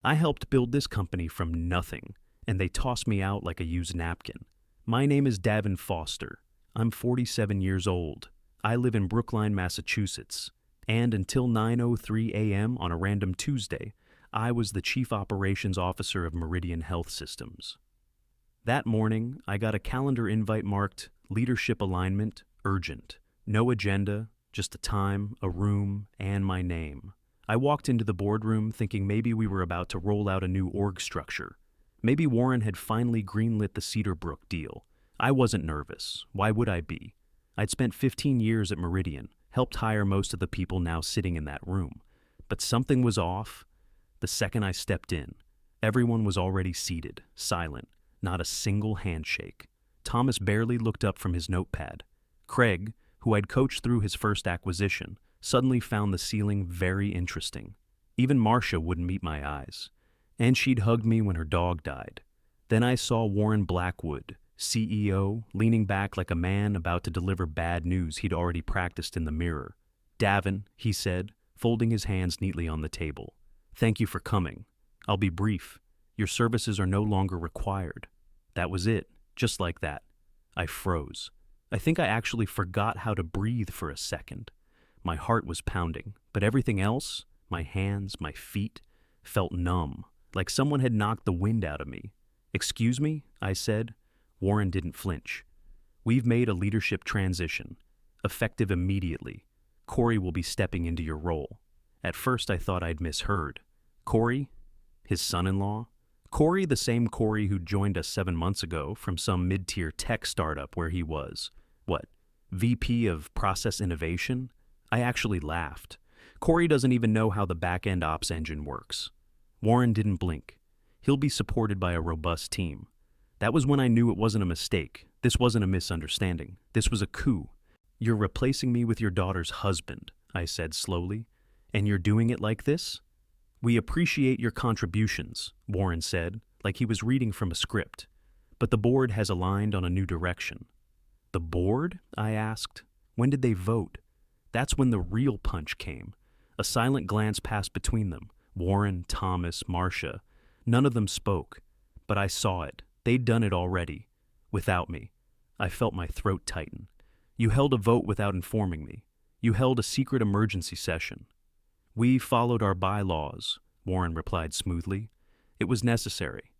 I helped build this company from nothing, and they tossed me out like a used napkin. My name is Davin Foster. I'm 47 years old. I live in Brookline, Massachusetts. And until 9:03 a.m. on a random Tuesday, I was the Chief Operations Officer of Meridian Health Systems. That morning, I got a calendar invite marked Leadership Alignment, Urgent. No agenda, just a time, a room, and my name. I walked into the boardroom thinking maybe we were about to roll out a new org structure. Maybe Warren had finally greenlit the Cedarbrook deal. I wasn't nervous. Why would I be? I'd spent 15 years at Meridian, helped hire most of the people now sitting in that room. But something was off. The second I stepped in, everyone was already seated, silent, not a single handshake. Thomas barely looked up from his notepad. Craig, who I'd coached through his first acquisition, suddenly found the ceiling very interesting. Even Marcia wouldn't meet my eyes. And she'd hugged me when her dog died. Then I saw Warren Blackwood, CEO, leaning back like a man about to deliver bad news he'd already practiced in the mirror. "Davin," he said, folding his hands neatly on the table. "Thank you for coming. I'll be brief. Your services are no longer required." That was it, just like that. I froze. I think I actually forgot how to breathe for a second. My heart was pounding, but everything else, my hands, my feet, felt numb, like someone had knocked the wind out of me. "Excuse me?" I said. Warren didn't flinch. "We've made a leadership transition, effective immediately. Corey will be stepping into your role." At first I thought I'd misheard. Corey? His son-in-law? Corey, the same Corey who joined us 7 months ago from some mid-tier tech startup where he was, VP of Process Innovation? I actually laughed. Corey doesn't even know how the back-end ops engine works. Warren didn't blink. He'll be supported by a robust team. That was when I knew it wasn't a mistake. This wasn't a misunderstanding. This was a coup. "You're replacing me with your daughter's husband," I said slowly. "And you're doing it like this?" "We appreciate your contributions," Warren said, like he was reading from a script. "But the board has aligned on a new direction." "The board?" I asked. "When did they vote?" That's when the real punch came. A silent glance passed between them. Warren, Thomas, Marcia. None of them spoke. But I saw it. They'd done it already. Without me. I felt my throat tighten. "You held a vote without informing me. You held a secret emergency session." "We followed our bylaws," Warren replied smoothly. "It was necessary."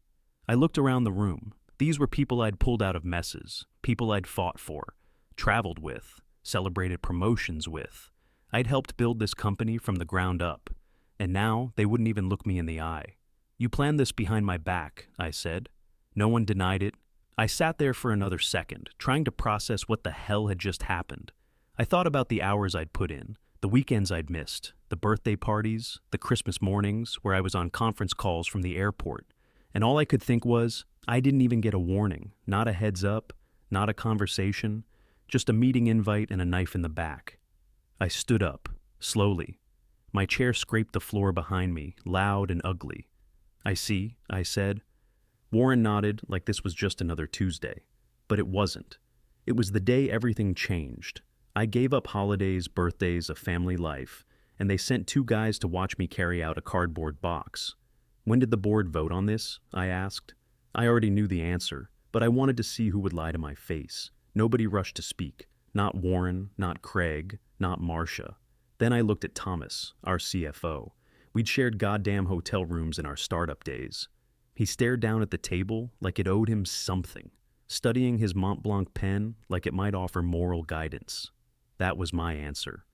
I looked around the room. These were people I'd pulled out of messes, people I'd fought for, traveled with, celebrated promotions with. I'd helped build this company from the ground up, and now they wouldn't even look me in the eye. "You planned this behind my back," I said. No one denied it. I sat there for another second, trying to process what the hell had just happened. I thought about the hours I'd put in, the weekends I'd missed, the birthday parties, the Christmas mornings where I was on conference calls from the airport, and all I could think was, I didn't even get a warning, not a heads up, not a conversation, just a meeting invite and a knife in the back. I stood up, slowly. My chair scraped the floor behind me, loud and ugly. "I see," I said. Warren nodded like this was just another Tuesday. But it wasn't. It was the day everything changed. I gave up holidays, birthdays, a family life, and they sent 2 guys to watch me carry out a cardboard box. "When did the board vote on this?" I asked. I already knew the answer, but I wanted to see who would lie to my face. Nobody rushed to speak. Not Warren, not Craig, not Marcia. Then I looked at Thomas, our CFO. We'd shared goddamn hotel rooms in our startup days. He stared down at the table like it owed him something, studying his Mont Blanc pen like it might offer moral guidance. That was my answer.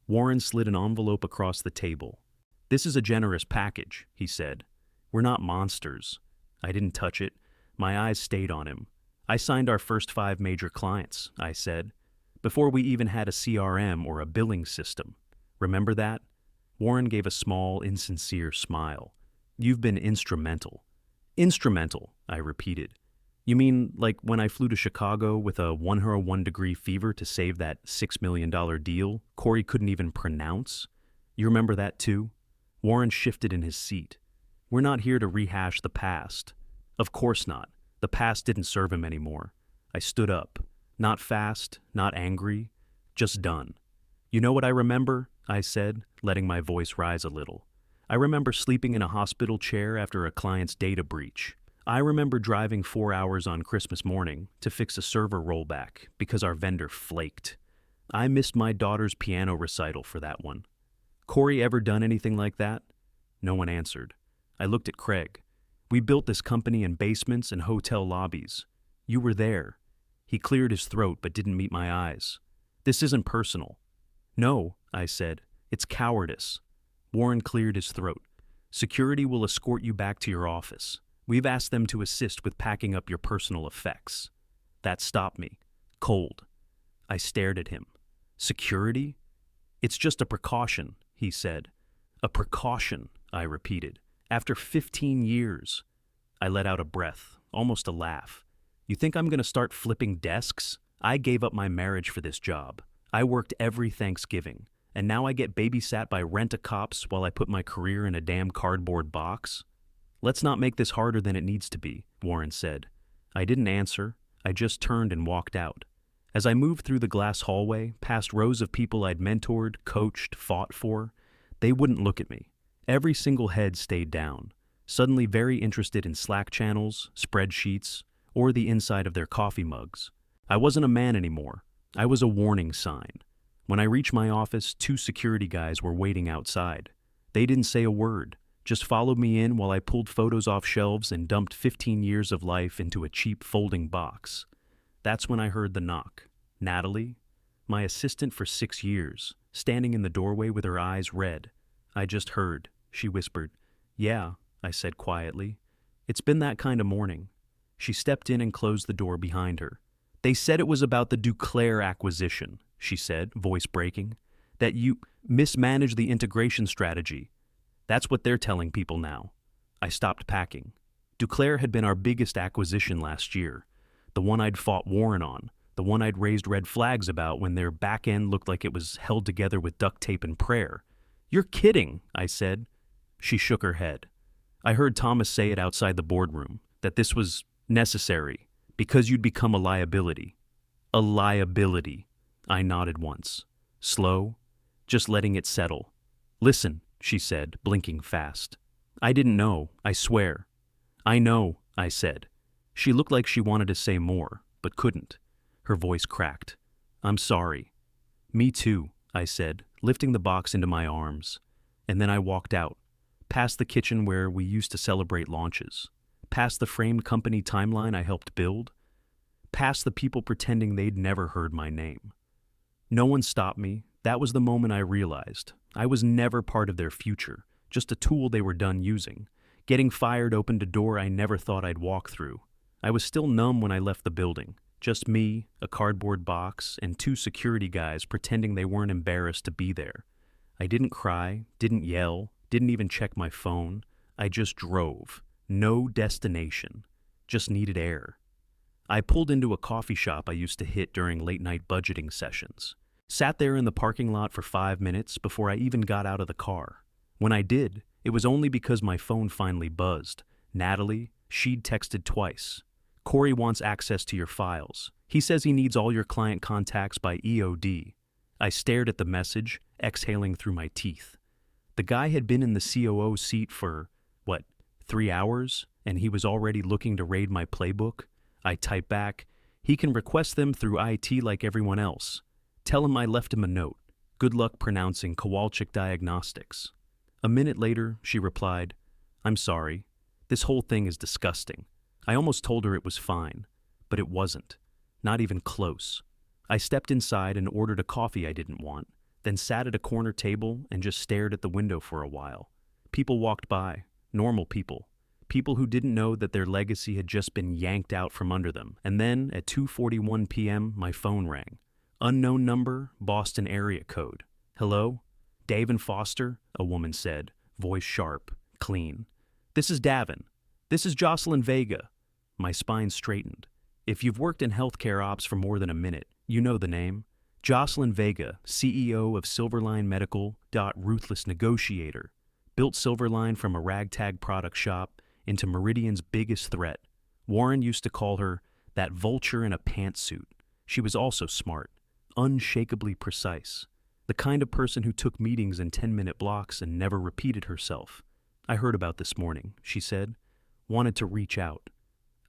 Warren slid an envelope across the table. "This is a generous package," he said. "We're not monsters." I didn't touch it. My eyes stayed on him. "I signed our first 5 major clients," I said, "before we even had a CRM or a billing system. Remember that?" Warren gave a small, insincere smile. "You've been instrumental." "Instrumental," I repeated. "You mean like when I flew to Chicago with a 101-degree fever to save that $6 million deal Corey couldn't even pronounce? You remember that too?" Warren shifted in his seat. "We're not here to rehash the past." Of course not. The past didn't serve him anymore. I stood up. Not fast, not angry, just done. "You know what I remember?" I said, letting my voice rise a little. I remember sleeping in a hospital chair after a client's data breach. I remember driving 4 hours on Christmas morning to fix a server rollback because our vendor flaked. I missed my daughter's piano recital for that one. Corey ever done anything like that? No one answered. I looked at Craig. We built this company in basements and hotel lobbies. You were there. He cleared his throat but didn't meet my eyes. This isn't personal. No, I said. It's cowardice. Warren cleared his throat. Security will escort you back to your office. We've asked them to assist with packing up your personal effects. That stopped me. Cold. I stared at him. Security? It's just a precaution, he said. A precaution, I repeated. After 15 years. I let out a breath, almost a laugh. You think I'm going to start flipping desks? I gave up my marriage for this job. I worked every Thanksgiving, and now I get babysat by rent-a-cops while I put my career in a damn cardboard box? Let's not make this harder than it needs to be, Warren said. I didn't answer. I just turned and walked out. As I moved through the glass hallway, past rows of people I'd mentored, coached, fought for, they wouldn't look at me. Every single head stayed down, suddenly very interested in Slack channels, spreadsheets, or the inside of their coffee mugs. I wasn't a man anymore. I was a warning sign. When I reached my office, 2 security guys were waiting outside. They didn't say a word, just followed me in while I pulled photos off shelves and dumped 15 years of life into a cheap folding box. That's when I heard the knock. Natalie, my assistant for 6 years, standing in the doorway with her eyes red. I just heard, she whispered. Yeah, I said quietly. It's been that kind of morning. She stepped in and closed the door behind her. They said it was about the Duclair acquisition, she said, voice breaking. That you mismanaged the integration strategy. That's what they're telling people now. I stopped packing. Duclair had been our biggest acquisition last year. The one I'd fought Warren on. The one I'd raised red flags about when their back end looked like it was held together with duct tape and prayer. You're kidding, I said. She shook her head. I heard Thomas say it outside the boardroom, that this was necessary, because you'd become a liability. A liability. I nodded once. Slow, just letting it settle. Listen, she said, blinking fast. I didn't know, I swear. I know, I said. She looked like she wanted to say more, but couldn't. Her voice cracked. I'm sorry. Me too, I said, lifting the box into my arms. And then I walked out, past the kitchen where we used to celebrate launches, past the framed company timeline I helped build, past the people pretending they'd never heard my name. No one stopped me. That was the moment I realized. I was never part of their future, just a tool they were done using. Getting fired opened a door I never thought I'd walk through. I was still numb when I left the building. Just me, a cardboard box, and 2 security guys pretending they weren't embarrassed to be there. I didn't cry, didn't yell, didn't even check my phone. I just drove. No destination. Just needed air. I pulled into a coffee shop I used to hit during late-night budgeting sessions. Sat there in the parking lot for 5 minutes before I even got out of the car. When I did, it was only because my phone finally buzzed. Natalie, she'd texted twice. Corey wants access to your files. He says he needs all your client contacts by EOD. I stared at the message, exhaling through my teeth. The guy had been in the COO seat for, 3 hours, and he was already looking to raid my playbook? I typed back, he can request them through IT like everyone else. Tell him I left him a note. Good luck pronouncing Kowalczyk Diagnostics. A minute later, she replied, I'm sorry. This whole thing is disgusting. I almost told her it was fine, but it wasn't. Not even close. I stepped inside and ordered a coffee I didn't want, then sat at a corner table and just stared at the window for a while. People walked by, normal people. People who didn't know that their legacy had just been yanked out from under them. And then, at 2:41 p.m., my phone rang. Unknown number, Boston area code. Hello? Dave and Foster? A woman said, voice sharp, clean. This is Davin. This is Jocelyn Vega. My spine straightened. If you've worked in healthcare ops for more than a minute, you know the name. Jocelyn Vega, CEO of Silverline Medical. Ruthless negotiator. Built Silverline from a ragtag product shop into Meridian's biggest threat. Warren used to call her that vulture in a pantsuit. She was also smart, unshakably precise. The kind of person who took meetings in 10-minute blocks and never repeated herself. I heard about this morning, she said. Wanted to reach out.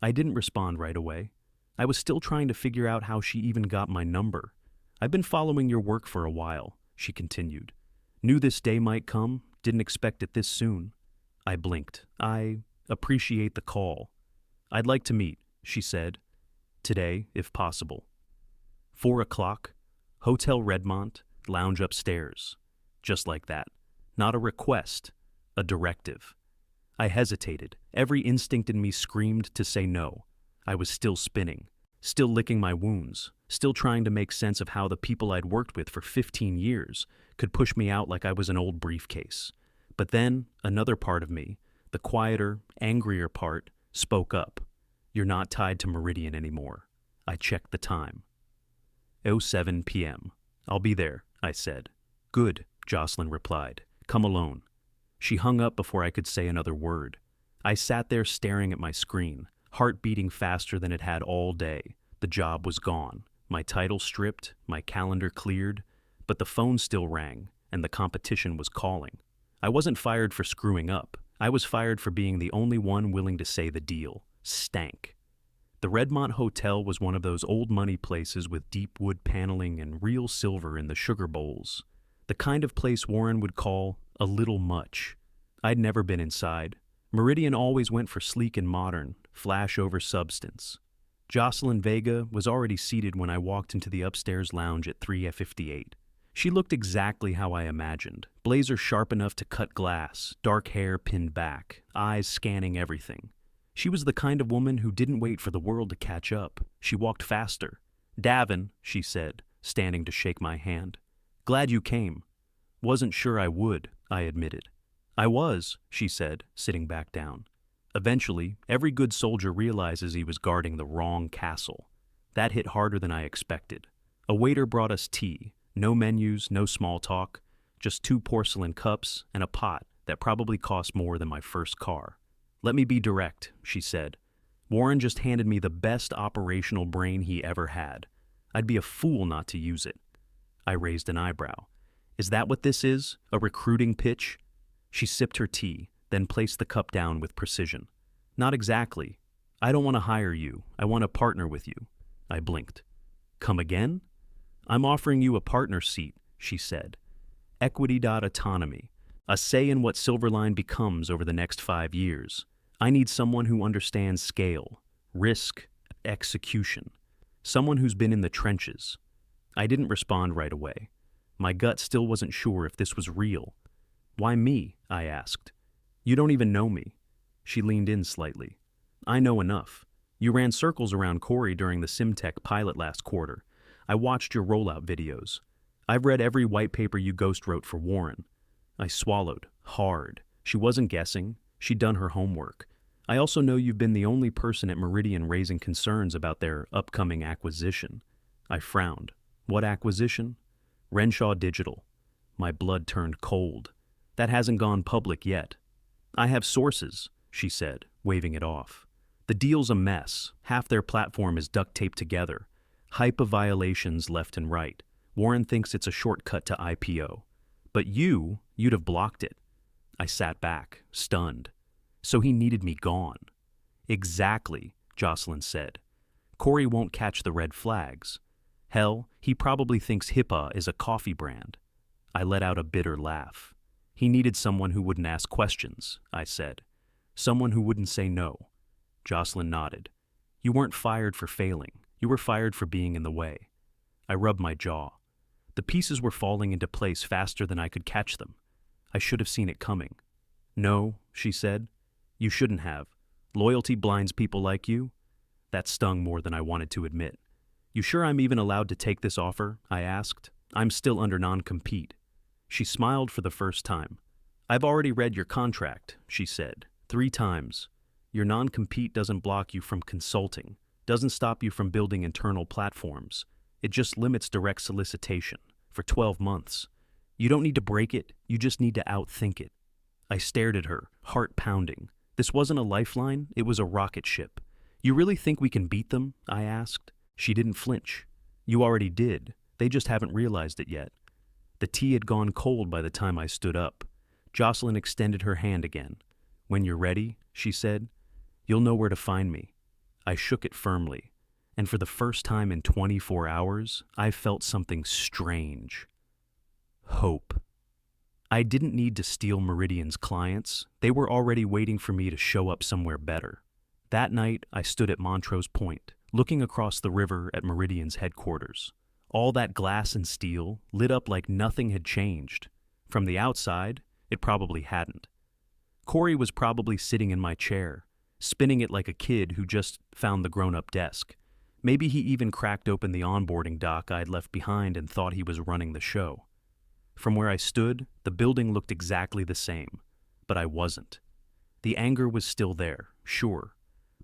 I didn't respond right away. I was still trying to figure out how she even got my number. I've been following your work for a while, she continued. Knew this day might come, didn't expect it this soon. I blinked. I appreciate the call. I'd like to meet, she said. Today, if possible. 4 o'clock, Hotel Redmont, lounge upstairs. Just like that. Not a request, a directive. I hesitated. Every instinct in me screamed to say no. I was still spinning, still licking my wounds, still trying to make sense of how the people I'd worked with for 15 years could push me out like I was an old briefcase. But then, another part of me, the quieter, angrier part, spoke up. You're not tied to Meridian anymore. I checked the time. 07 p.m. I'll be there, I said. Good, Jocelyn replied. Come alone. She hung up before I could say another word. I sat there staring at my screen, heart beating faster than it had all day. The job was gone, my title stripped, my calendar cleared, but the phone still rang, and the competition was calling. I wasn't fired for screwing up. I was fired for being the only one willing to say the deal. Stank. The Redmont Hotel was one of those old money places with deep wood paneling and real silver in the sugar bowls. The kind of place Warren would call a little much. I'd never been inside. Meridian always went for sleek and modern, flash over substance. Jocelyn Vega was already seated when I walked into the upstairs lounge at 3:58. She looked exactly how I imagined. Blazer sharp enough to cut glass, dark hair pinned back, eyes scanning everything. She was the kind of woman who didn't wait for the world to catch up. She walked faster. Davin, she said, standing to shake my hand. Glad you came. Wasn't sure I would, I admitted. I was, she said, sitting back down. Eventually, every good soldier realizes he was guarding the wrong castle. That hit harder than I expected. A waiter brought us tea. No menus, no small talk. Just 2 porcelain cups and a pot that probably cost more than my first car. Let me be direct, she said. Warren just handed me the best operational brain he ever had. I'd be a fool not to use it. I raised an eyebrow. Is that what this is? A recruiting pitch? She sipped her tea, then placed the cup down with precision. Not exactly. I don't want to hire you. I want to partner with you. I blinked. Come again? I'm offering you a partner seat, she said. Equity.autonomy. A say in what Silverline becomes over the next 5 years. I need someone who understands scale, risk, execution. Someone who's been in the trenches. I didn't respond right away. My gut still wasn't sure if this was real. Why me? I asked. You don't even know me. She leaned in slightly. I know enough. You ran circles around Corey during the Simtech pilot last quarter. I watched your rollout videos. I've read every white paper you ghost wrote for Warren. I swallowed, hard. She wasn't guessing. She'd done her homework. I also know you've been the only person at Meridian raising concerns about their upcoming acquisition. I frowned. What acquisition? Renshaw Digital. My blood turned cold. That hasn't gone public yet. I have sources, she said, waving it off. The deal's a mess. Half their platform is duct taped together. HIPAA violations left and right. Warren thinks it's a shortcut to IPO. But you'd have blocked it. I sat back, stunned. So he needed me gone. Exactly, Jocelyn said. Corey won't catch the red flags. Hell, he probably thinks HIPAA is a coffee brand. I let out a bitter laugh. He needed someone who wouldn't ask questions, I said. Someone who wouldn't say no. Jocelyn nodded. You weren't fired for failing. You were fired for being in the way. I rubbed my jaw. The pieces were falling into place faster than I could catch them. I should have seen it coming. No, she said. You shouldn't have. Loyalty blinds people like you. That stung more than I wanted to admit. You sure I'm even allowed to take this offer? I asked. I'm still under non-compete. She smiled for the first time. I've already read your contract, she said, 3 times. Your non-compete doesn't block you from consulting, doesn't stop you from building internal platforms. It just limits direct solicitation for 12 months. You don't need to break it, you just need to outthink it. I stared at her, heart pounding. This wasn't a lifeline, it was a rocket ship. You really think we can beat them? I asked. She didn't flinch. You already did. They just haven't realized it yet. The tea had gone cold by the time I stood up. Jocelyn extended her hand again. "When you're ready," she said, "you'll know where to find me." I shook it firmly, and for the first time in 24 hours, I felt something strange. Hope. I didn't need to steal Meridian's clients. They were already waiting for me to show up somewhere better. That night, I stood at Montrose Point, looking across the river at Meridian's headquarters. All that glass and steel lit up like nothing had changed. From the outside, it probably hadn't. Corey was probably sitting in my chair, spinning it like a kid who just found the grown-up desk. Maybe he even cracked open the onboarding doc I'd left behind and thought he was running the show. From where I stood, the building looked exactly the same, but I wasn't. The anger was still there, sure,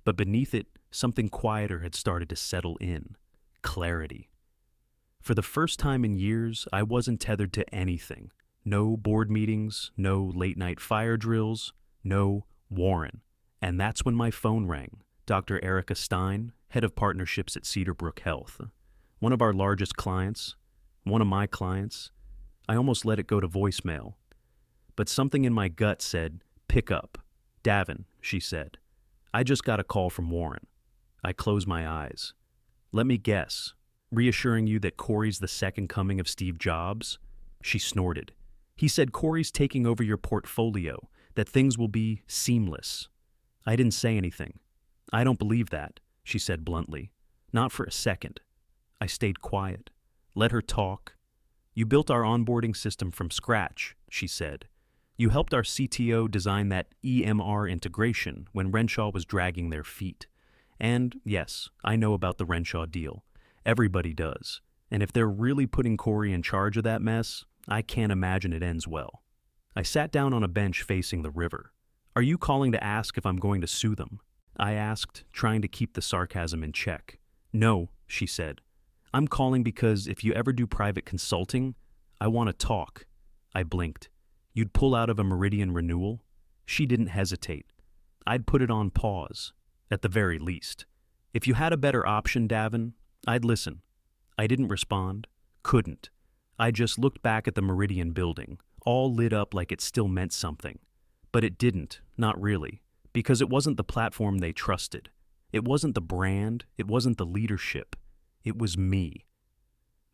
but beneath it, something quieter had started to settle in. Clarity. For the first time in years, I wasn't tethered to anything. No board meetings, no late-night fire drills, no Warren. And that's when my phone rang. Dr. Erica Stein, head of partnerships at Cedarbrook Health. One of our largest clients, one of my clients. I almost let it go to voicemail. But something in my gut said, "Pick up." "Davin," she said. "I just got a call from Warren." I closed my eyes. "Let me guess. Reassuring you that Corey's the second coming of Steve Jobs?" She snorted. "He said Corey's taking over your portfolio, that things will be seamless." I didn't say anything. "I don't believe that," she said bluntly. "Not for a second." I stayed quiet. Let her talk. "You built our onboarding system from scratch," she said. "You helped our CTO design that EMR integration when Renshaw was dragging their feet. And yes, I know about the Renshaw deal. Everybody does. And if they're really putting Corey in charge of that mess, I can't imagine it ends well." I sat down on a bench facing the river. "Are you calling to ask if I'm going to sue them?" I asked, trying to keep the sarcasm in check. "No," she said. "I'm calling because if you ever do private consulting, I want to talk." I blinked. "You'd pull out of a Meridian renewal?" She didn't hesitate. "I'd put it on pause, at the very least. If you had a better option, Davin, I'd listen." I didn't respond. Couldn't. I just looked back at the Meridian building, all lit up like it still meant something. But it didn't, not really, because it wasn't the platform they trusted. It wasn't the brand, it wasn't the leadership. It was me.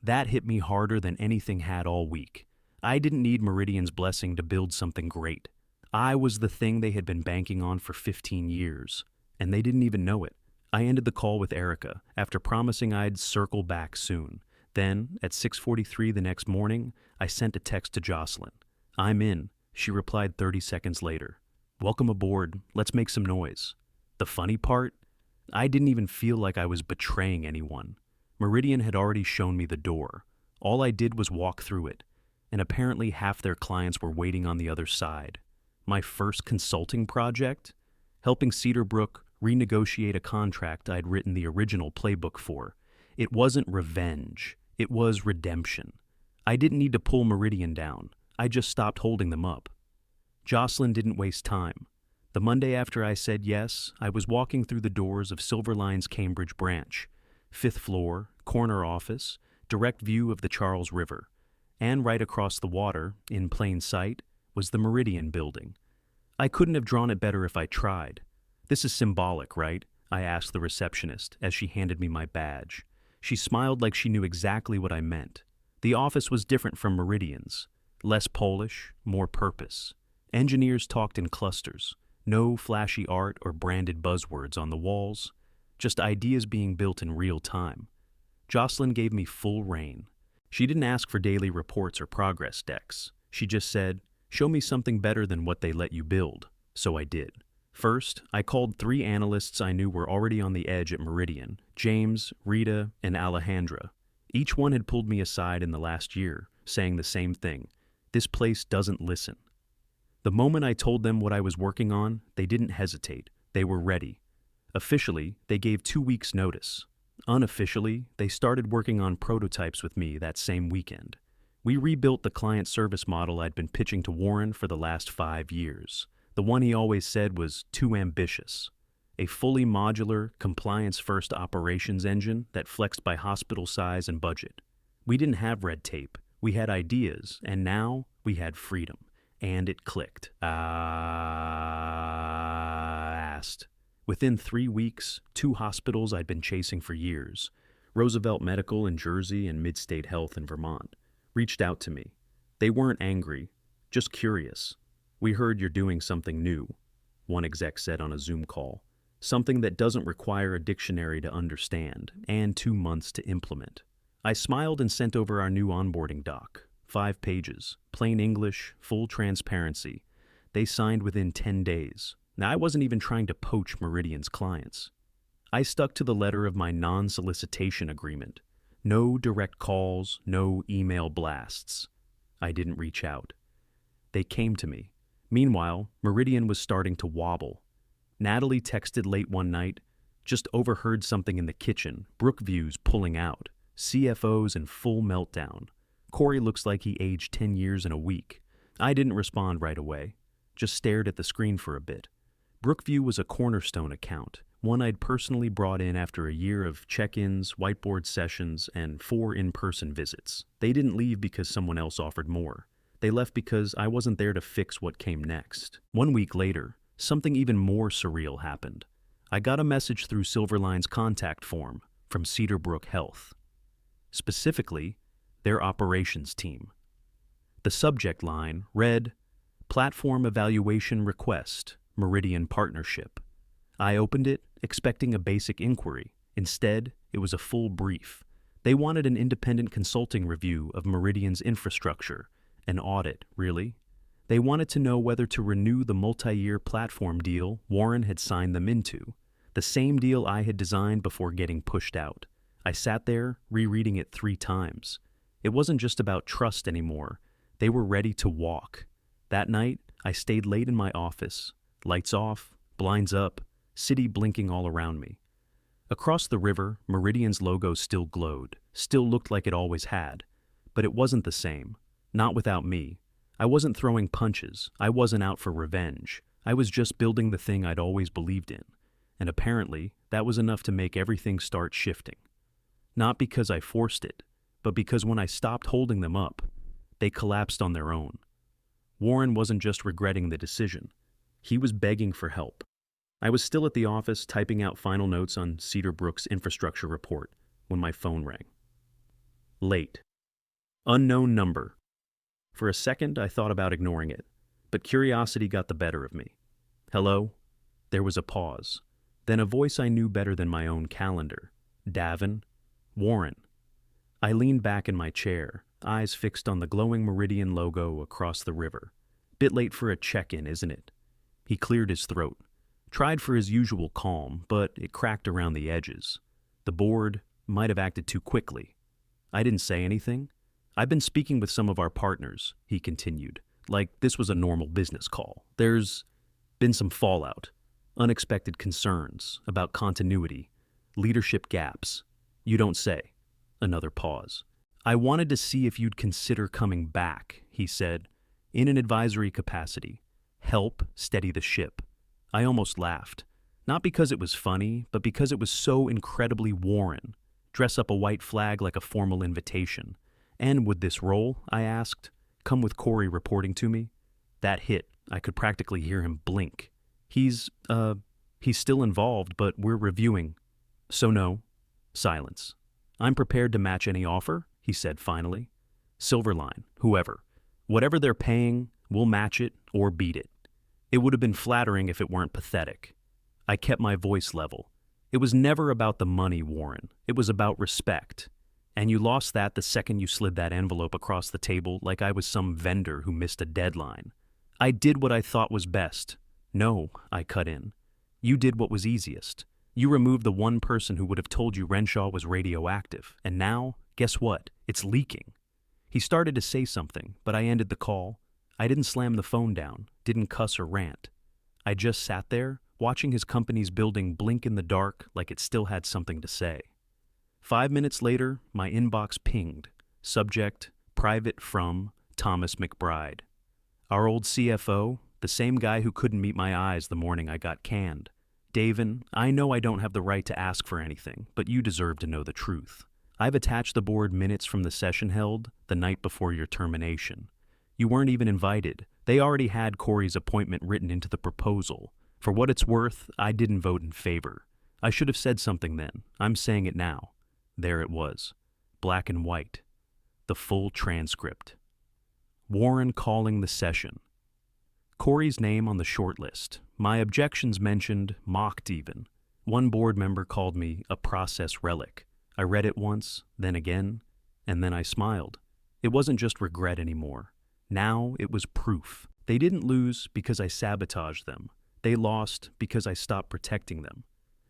That hit me harder than anything had all week. I didn't need Meridian's blessing to build something great. I was the thing they had been banking on for 15 years, and they didn't even know it. I ended the call with Erica after promising I'd circle back soon. Then, at 6:43 the next morning, I sent a text to Jocelyn. "I'm in," she replied 30 seconds later. "Welcome aboard, let's make some noise." The funny part? I didn't even feel like I was betraying anyone. Meridian had already shown me the door. All I did was walk through it, and apparently half their clients were waiting on the other side. My first consulting project? Helping Cedarbrook renegotiate a contract I'd written the original playbook for. It wasn't revenge. It was redemption. I didn't need to pull Meridian down. I just stopped holding them up. Jocelyn didn't waste time. The Monday after I said yes, I was walking through the doors of Silverline's Cambridge branch. 5th floor, corner office, direct view of the Charles River. And right across the water, in plain sight, was the Meridian building. I couldn't have drawn it better if I tried. "This is symbolic, right?" I asked the receptionist as she handed me my badge. She smiled like she knew exactly what I meant. The office was different from Meridian's. Less Polish, more purpose. Engineers talked in clusters. No flashy art or branded buzzwords on the walls. Just ideas being built in real time. Jocelyn gave me full rein. She didn't ask for daily reports or progress decks. She just said, "Show me something better than what they let you build." So I did. First, I called 3 analysts I knew were already on the edge at Meridian: James, Rita, and Alejandra. Each one had pulled me aside in the last year, saying the same thing: "This place doesn't listen." The moment I told them what I was working on, they didn't hesitate. They were ready. Officially, they gave 2 weeks' notice. Unofficially, they started working on prototypes with me that same weekend. We rebuilt the client service model I'd been pitching to Warren for the last 5 years. The one he always said was too ambitious. A fully modular, compliance-first operations engine that flexed by hospital size and budget. We didn't have red tape. We had ideas, and now we had freedom. And it clicked. Fast. Within 3 weeks, 2 hospitals I'd been chasing for years, Roosevelt Medical in Jersey and Midstate Health in Vermont, reached out to me. They weren't angry, just curious. "We heard you're doing something new," one exec said on a Zoom call. "Something that doesn't require a dictionary to understand and 2 months to implement." I smiled and sent over our new onboarding doc. 5 pages, plain English, full transparency. They signed within 10 days. Now, I wasn't even trying to poach Meridian's clients. I stuck to the letter of my non-solicitation agreement. No direct calls, no email blasts. I didn't reach out. They came to me. Meanwhile, Meridian was starting to wobble. Natalie texted late one night, "Just overheard something in the kitchen, Brookview's pulling out, CFO's in full meltdown. Corey looks like he aged 10 years in a week." I didn't respond right away, just stared at the screen for a bit. Brookview was a cornerstone account, one I'd personally brought in after a year of check-ins, whiteboard sessions, and 4 in-person visits. They didn't leave because someone else offered more. They left because I wasn't there to fix what came next. 1 week later, something even more surreal happened. I got a message through Silverline's contact form from Cedarbrook Health. Specifically, their operations team. The subject line read, "Platform Evaluation Request, Meridian Partnership." I opened it, expecting a basic inquiry. Instead, it was a full brief. They wanted an independent consulting review of Meridian's infrastructure. An audit, really. They wanted to know whether to renew the multi-year platform deal Warren had signed them into, the same deal I had designed before getting pushed out. I sat there, rereading it 3 times. It wasn't just about trust anymore. They were ready to walk. That night, I stayed late in my office. Lights off, blinds up, city blinking all around me. Across the river, Meridian's logo still glowed, still looked like it always had. But it wasn't the same. Not without me. I wasn't throwing punches. I wasn't out for revenge. I was just building the thing I'd always believed in. And apparently, that was enough to make everything start shifting. Not because I forced it, but because when I stopped holding them up, they collapsed on their own. Warren wasn't just regretting the decision. He was begging for help. I was still at the office typing out final notes on Cedarbrook's infrastructure report when my phone rang. Late. Unknown number. For a second, I thought about ignoring it, but curiosity got the better of me. "Hello?" There was a pause. Then a voice I knew better than my own calendar. "Davin?" "Warren." I leaned back in my chair, eyes fixed on the glowing Meridian logo across the river. "Bit late for a check-in, isn't it?" He cleared his throat. Tried for his usual calm, but it cracked around the edges. The board might have acted too quickly. I didn't say anything. "I've been speaking with some of our partners," he continued, like this was a normal business call. "There's been some fallout, unexpected concerns about continuity, leadership gaps." "You don't say." Another pause. "I wanted to see if you'd consider coming back," he said, "in an advisory capacity. Help steady the ship." I almost laughed. Not because it was funny, but because it was so incredibly Warren. Dress up a white flag like a formal invitation. "And would this role," I asked, "come with Corey reporting to me?" That hit. I could practically hear him blink. He's still involved, but we're reviewing." "So no." Silence. "I'm prepared to match any offer," he said finally. "Silverline, whoever. Whatever they're paying, we'll match it or beat it." It would have been flattering if it weren't pathetic. I kept my voice level. "It was never about the money, Warren. It was about respect. And you lost that the second you slid that envelope across the table like I was some vendor who missed a deadline. I did what I thought was best." "No," I cut in. "You did what was easiest. You removed the one person who would have told you Renshaw was radioactive. And now, guess what? It's leaking." He started to say something, but I ended the call. I didn't slam the phone down, didn't cuss or rant. I just sat there, watching his company's building blink in the dark like it still had something to say. 5 minutes later, my inbox pinged. Subject, private from Thomas McBride. Our old CFO, the same guy who couldn't meet my eyes the morning I got canned. "Davin, I know I don't have the right to ask for anything, but you deserve to know the truth. I've attached the board minutes from the session held the night before your termination. You weren't even invited. They already had Corey's appointment written into the proposal. For what it's worth, I didn't vote in favor. I should have said something then. I'm saying it now. There it was. Black and white. The full transcript. Warren calling the session. Corey's name on the short list. My objections mentioned, mocked even. One board member called me a process relic. I read it once, then again, and then I smiled. It wasn't just regret anymore. Now it was proof. They didn't lose because I sabotaged them. They lost because I stopped protecting them.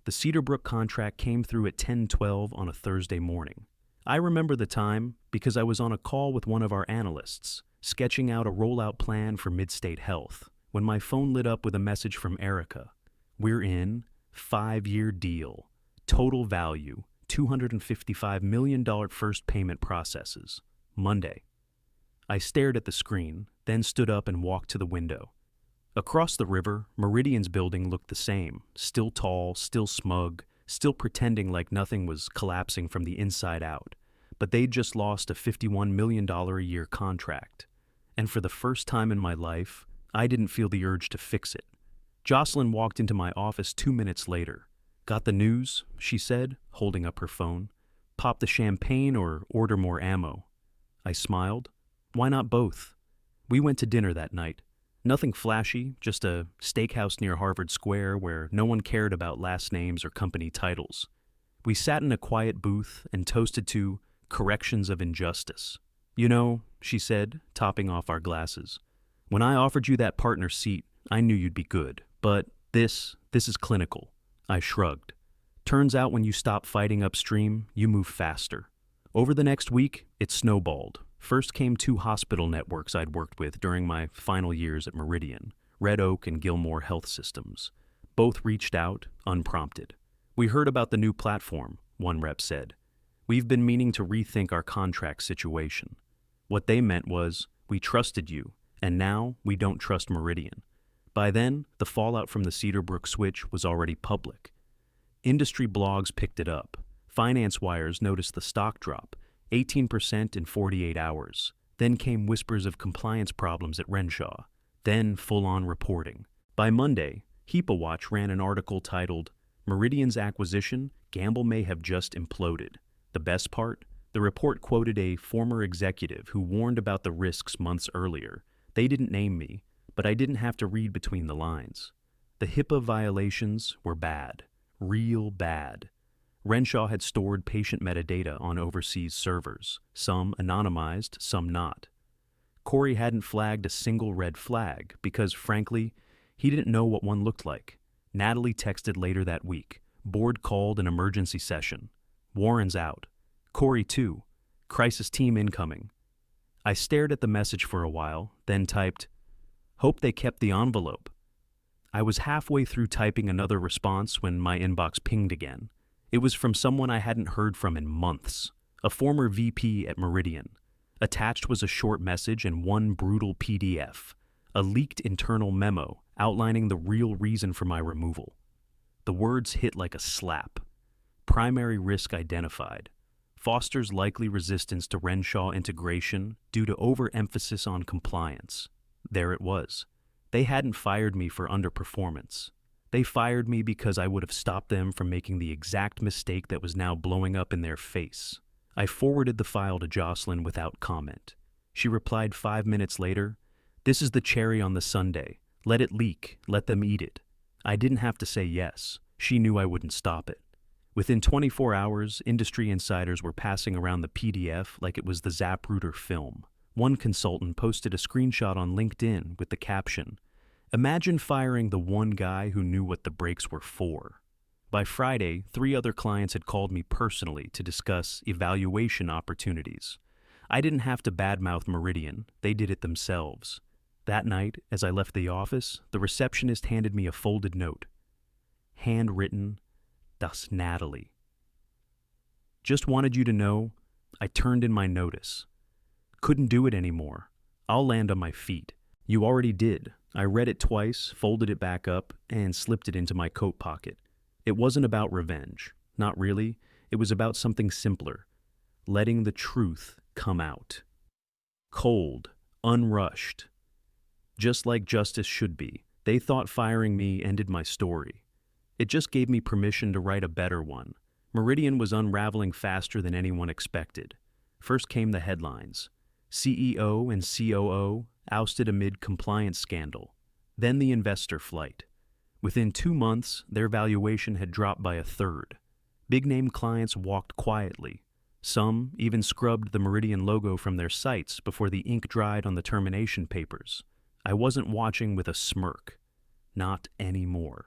The Cedarbrook contract came through at 10:12 on a Thursday morning. I remember the time because I was on a call with one of our analysts, sketching out a rollout plan for Midstate Health, when my phone lit up with a message from Erica. We're in, 5-year deal, total value, $255 million first payment processes, Monday. I stared at the screen, then stood up and walked to the window. Across the river, Meridian's building looked the same, still tall, still smug, still pretending like nothing was collapsing from the inside out. But they'd just lost a $51 million a year contract. And for the first time in my life, I didn't feel the urge to fix it. Jocelyn walked into my office 2 minutes later. Got the news, she said, holding up her phone. Pop the champagne or order more ammo. I smiled. Why not both? We went to dinner that night. Nothing flashy, just a steakhouse near Harvard Square where no one cared about last names or company titles. We sat in a quiet booth and toasted to corrections of injustice. You know, she said, topping off our glasses, when I offered you that partner seat, I knew you'd be good. But this is clinical. I shrugged. Turns out when you stop fighting upstream, you move faster. Over the next week, it snowballed. First came 2 hospital networks I'd worked with during my final years at Meridian, Red Oak and Gilmore Health Systems. Both reached out, unprompted. We heard about the new platform, one rep said. We've been meaning to rethink our contract situation. What they meant was, we trusted you, and now we don't trust Meridian. By then, the fallout from the Cedarbrook switch was already public. Industry blogs picked it up. Finance wires noticed the stock drop, 18% in 48 hours. Then came whispers of compliance problems at Renshaw. Then full-on reporting. By Monday, HepaWatch ran an article titled, Meridian's acquisition, Gamble may have just imploded. The best part? The report quoted a former executive who warned about the risks months earlier. They didn't name me, but I didn't have to read between the lines. The HIPAA violations were bad. Real bad. Renshaw had stored patient metadata on overseas servers, some anonymized, some not. Corey hadn't flagged a single red flag because, frankly, he didn't know what one looked like. Natalie texted later that week. Board called an emergency session. Warren's out. Corey too. Crisis team incoming. I stared at the message for a while, then typed, hope they kept the envelope. I was halfway through typing another response when my inbox pinged again. It was from someone I hadn't heard from in months, a former VP at Meridian. Attached was a short message and one brutal PDF, a leaked internal memo outlining the real reason for my removal. The words hit like a slap. Primary risk identified. Foster's likely resistance to Renshaw integration due to overemphasis on compliance. There it was. They hadn't fired me for underperformance. They fired me because I would have stopped them from making the exact mistake that was now blowing up in their face. I forwarded the file to Jocelyn without comment. She replied 5 minutes later, this is the cherry on the sundae. Let it leak. Let them eat it. I didn't have to say yes. She knew I wouldn't stop it. Within 24 hours, industry insiders were passing around the PDF like it was the Zapruder film. One consultant posted a screenshot on LinkedIn with the caption, imagine firing the one guy who knew what the brakes were for. By Friday, 3 other clients had called me personally to discuss evaluation opportunities. I didn't have to badmouth Meridian. They did it themselves. That night, as I left the office, the receptionist handed me a folded note. Handwritten, Das Natalie. Just wanted you to know, I turned in my notice. Couldn't do it anymore. I'll land on my feet. You already did. I read it twice, folded it back up, and slipped it into my coat pocket. It wasn't about revenge. Not really. It was about something simpler. letting the truth come out. Cold, unrushed. Just like justice should be, they thought firing me ended my story. It just gave me permission to write a better one. Meridian was unraveling faster than anyone expected. First came the headlines. CEO and COO ousted amid compliance scandal. Then the investor flight. Within 2 months, their valuation had dropped by a third. Big-name clients walked quietly. Some even scrubbed the Meridian logo from their sites before the ink dried on the termination papers. I wasn't watching with a smirk. Not anymore.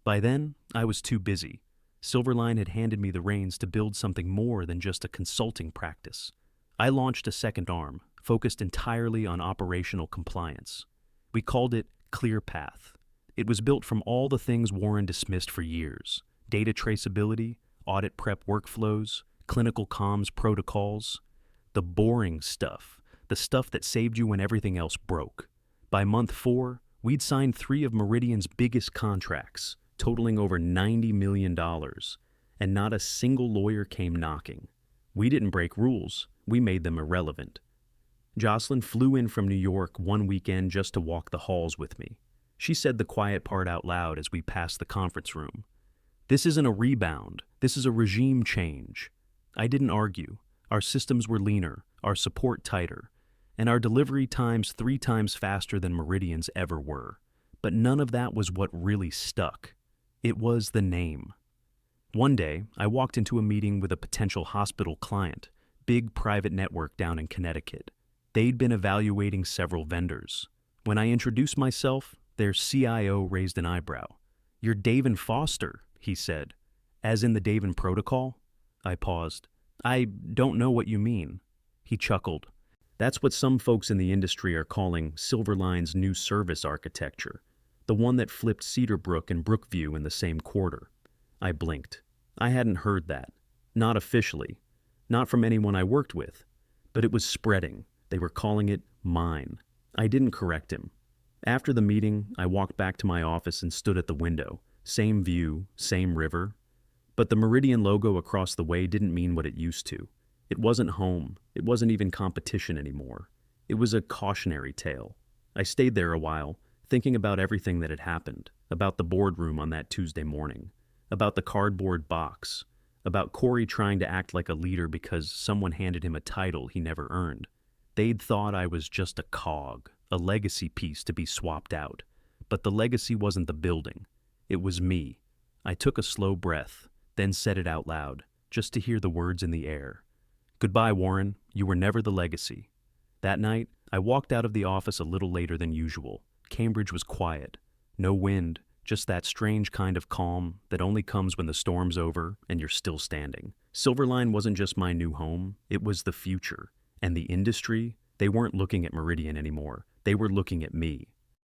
By then, I was too busy. Silverline had handed me the reins to build something more than just a consulting practice. I launched a second arm, focused entirely on operational compliance. We called it ClearPath. It was built from all the things Warren dismissed for years: data traceability, audit prep workflows, clinical comms protocols. The boring stuff, the stuff that saved you when everything else broke. By month 4, we'd signed 3 of Meridian's biggest contracts, totaling over $90 million, and not a single lawyer came knocking. We didn't break rules, we made them irrelevant. Jocelyn flew in from New York one weekend just to walk the halls with me. She said the quiet part out loud as we passed the conference room. This isn't a rebound, this is a regime change. I didn't argue. Our systems were leaner, our support tighter, and our delivery times 3 times faster than Meridian's ever were. But none of that was what really stuck. It was the name. One day, I walked into a meeting with a potential hospital client, big private network down in Connecticut. They'd been evaluating several vendors. When I introduced myself, their CIO raised an eyebrow. "You're David Foster," he said. "As in the Davin Protocol?" I paused. "I don't know what you mean." He chuckled. "That's what some folks in the industry are calling Silverline's new service architecture, the one that flipped Cedarbrook and Brookview in the same quarter." I blinked. I hadn't heard that. Not officially. Not from anyone I worked with. But it was spreading. They were calling it mine. I didn't correct him. After the meeting, I walked back to my office and stood at the window. Same view, same river. But the Meridian logo across the way didn't mean what it used to. It wasn't home. It wasn't even competition anymore. It was a cautionary tale. I stayed there a while, thinking about everything that had happened, about the boardroom on that Tuesday morning, about the cardboard box, about Corey trying to act like a leader because someone handed him a title he never earned. They'd thought I was just a cog, a legacy piece to be swapped out. But the legacy wasn't the building. It was me. I took a slow breath, then said it out loud, just to hear the words in the air. "Goodbye, Warren. You were never the legacy." That night, I walked out of the office a little later than usual. Cambridge was quiet. No wind, just that strange kind of calm that only comes when the storm's over and you're still standing. Silverline wasn't just my new home, it was the future. And the industry, they weren't looking at Meridian anymore. They were looking at me.